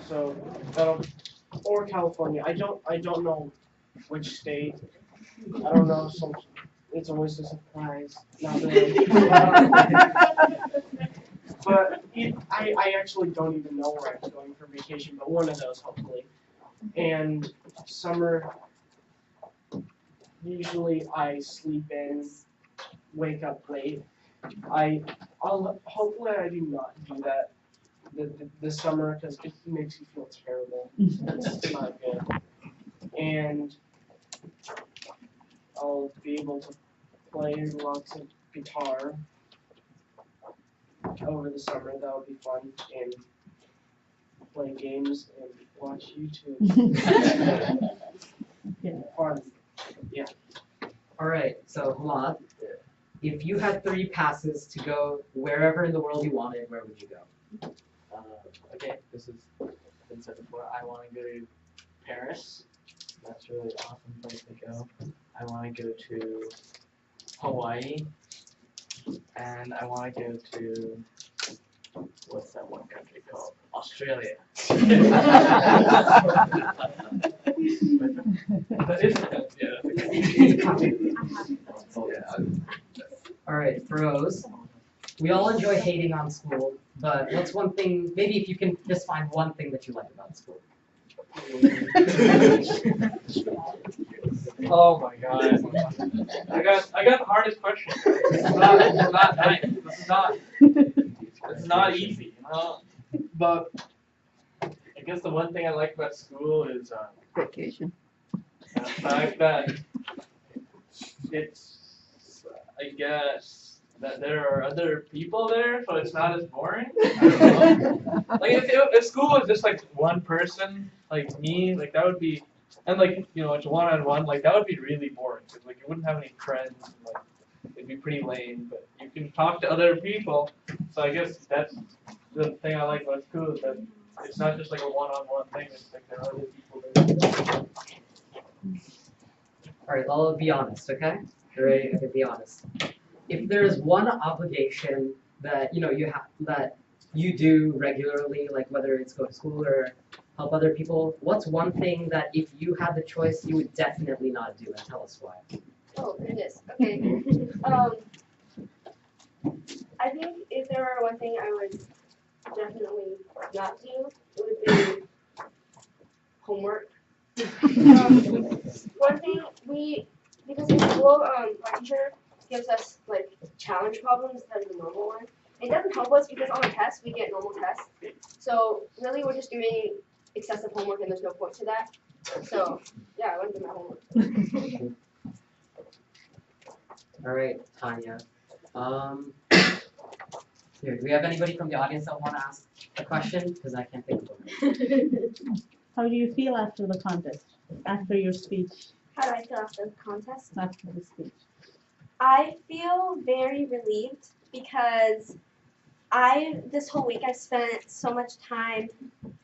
So that'll or California. I don't know which state. I don't know. Some it's always a surprise. Not really. But I actually don't even know where I'm going for vacation. But one of those hopefully. And summer. Usually I sleep in, wake up late. I'll hopefully I do not do that this summer because it makes you feel terrible. It's not good. And I'll be able to play lots of guitar over the summer. That'll be fun. And play games and watch YouTube. Fun. Yeah. All right, so Vlad, if you had 3 passes to go wherever in the world you wanted, where would you go? Okay, this has been said before. I want to go to Paris. That's a really awesome place to go. I want to go to Hawaii. And I want to go to, what's that one country called? Australia. That is a country, yeah. All right, for Rose, we all enjoy hating on school, but what's one thing, maybe if you can just find one thing that you like about school? Oh my god. I got the hardest question. This is not nice. This is not easy, you know? But I guess the one thing I like about school is Vacation. the fact that it's, I guess, that there are other people there, so it's not as boring. I don't know. Like if school was just like one person, like me, like that would be, and like you know it's one-on-one, like that would be really boring because like you wouldn't have any friends, and, like it'd be pretty lame. But you can talk to other people, so I guess that's the thing I like about school is that it's not just like a one-on-one thing. It's like there are other people there. All right, I'll be honest, okay? You ready? Okay, be honest. If there is one obligation that that you do regularly, like whether it's go to school or help other people, what's one thing that if you had the choice, you would definitely not do, and tell us why? Oh goodness. Okay. I think if there were one thing I would definitely not do, it would be homework. One thing because in school, our teacher gives us like challenge problems instead of the normal one. It doesn't help us because on the test we get normal tests. So really we're just doing excessive homework and there's no point to that. So yeah, I wouldn't do my homework. All right, Tanya. Here, do we have anybody from the audience that want to ask a question? Because I can't think of one. How do you feel after the contest? After your speech? How do I feel after the contest? After the speech? I feel very relieved because this whole week I spent so much time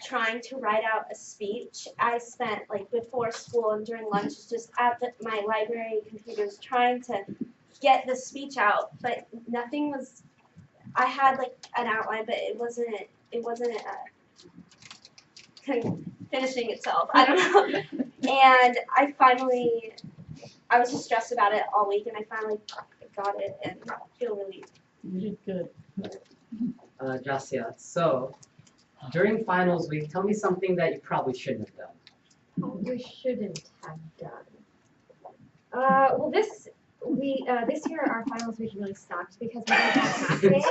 trying to write out a speech. I spent like before school and during lunch just at my library computers trying to get the speech out, but nothing was. I had like an outline, but it wasn't finishing itself. I don't know. And I was just stressed about it all week, and I finally got it and feel relieved. You did good. Jasia, so during finals week, tell me something that you probably shouldn't have done. We shouldn't have done. Well, this year our finals week really sucked because we didn't have half days.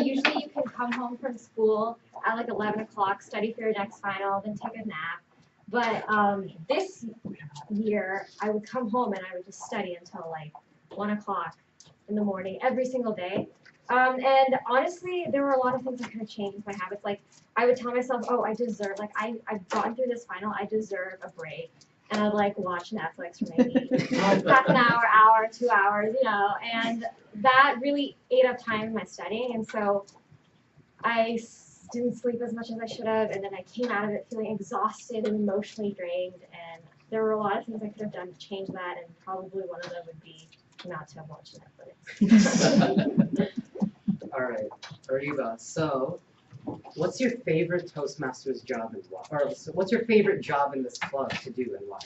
Usually you can come home from school at like 11 o'clock, study for your next final, then take a nap. But this year I would come home and I would just study until like 1 o'clock in the morning every single day. And honestly, there were a lot of things I could have changed with my habits. Like I would tell myself, oh, I deserve, like I've gone through this final, I deserve a break. And I'd like watch Netflix for maybe half an hour, 2 hours, you know, and that really ate up time in my studying. And so I didn't sleep as much as I should have. And then I came out of it feeling exhausted and emotionally drained. And there were a lot of things I could have done to change that. And probably one of them would be not to have watched Netflix. All right, Ariba. So What's your favorite Toastmasters job and why? Or so what's your favorite job in this club to do and why?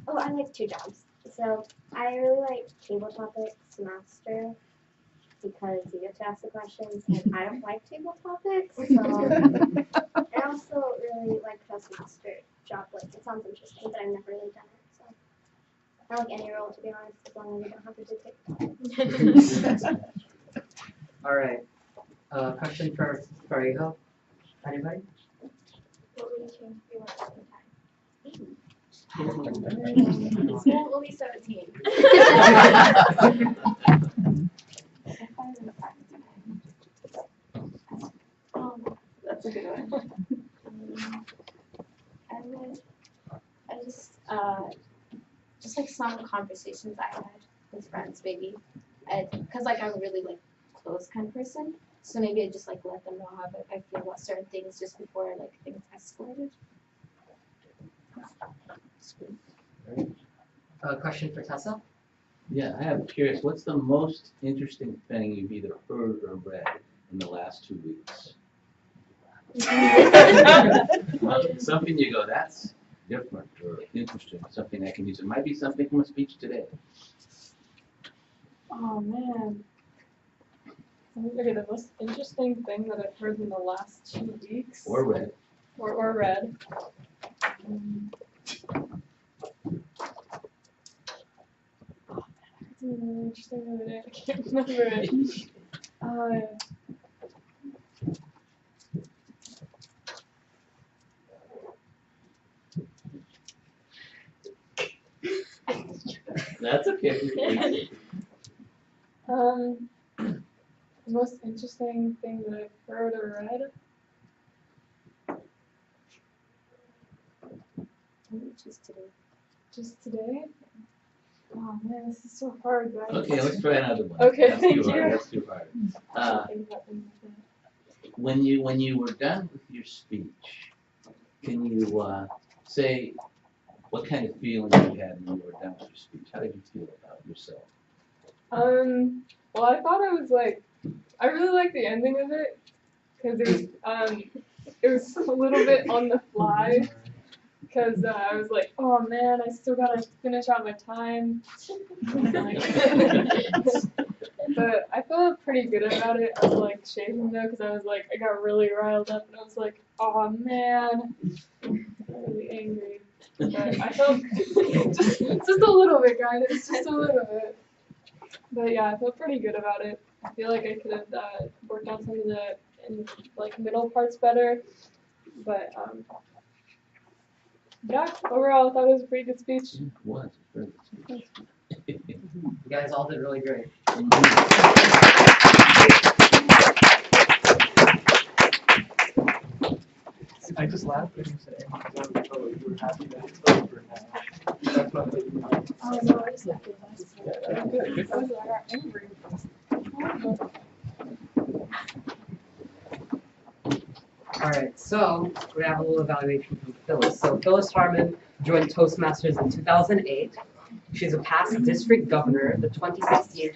Oh, I like two jobs. So I really like Table Topics Master because you get to ask the questions, and I don't like Table Topics. So I also really like Toastmaster job. Like it sounds interesting, but I've never really done it. So I like any role, to be honest, as long as you don't have to do Table Topics. All right. Question for Fariha. Anybody? What would you change if you were back in time? School will be 17. That's a good one. I just like some conversations I had with friends, maybe, because like I'm a really like close kind of person, so maybe I just like let them know how I feel about certain things just before like things escalated. Question for Tessa. Yeah, I am curious, what's the most interesting thing you've either heard or read in the last 2 weeks? Something you go, that's different or interesting, something I can use. It might be something from a speech today. Oh man. Okay, the most interesting thing that I've heard in the last 2 weeks. Or read. Or read. Something really interesting the other day. I can't remember it. That's okay. The most interesting thing that I've heard or read. Just today. Just today? Oh man, this is so hard, guys. Okay, let's try another one. Okay, That's thank too hard. you. That's too hard. Think about things like that. When you were done with your speech, can you say what kind of feeling you had when you were done with your speech? How did you feel about yourself? Well, I thought I was like, I really liked the ending of it, because it was a little bit on the fly, because I was like, oh man, I still gotta finish out my time. But I felt pretty good about it. I was like shaking though, because I was like, I got really riled up, and I was like, oh man, I'm really angry. But I felt just a little bit, guys, just a little bit. But yeah, I felt pretty good about it. I feel like I could have worked on some of the middle parts better. But yeah, overall, I thought it was a pretty good speech. It was a very good speech. You guys all did really great. I just laughed when you said, oh, you were happy that it's over now. That's what made me laugh. Oh no, I just got Yeah, good. I got angry. All right, so we have a little evaluation from Phyllis. So Phyllis Harmon joined Toastmasters in 2008. She's a past district governor, the 2016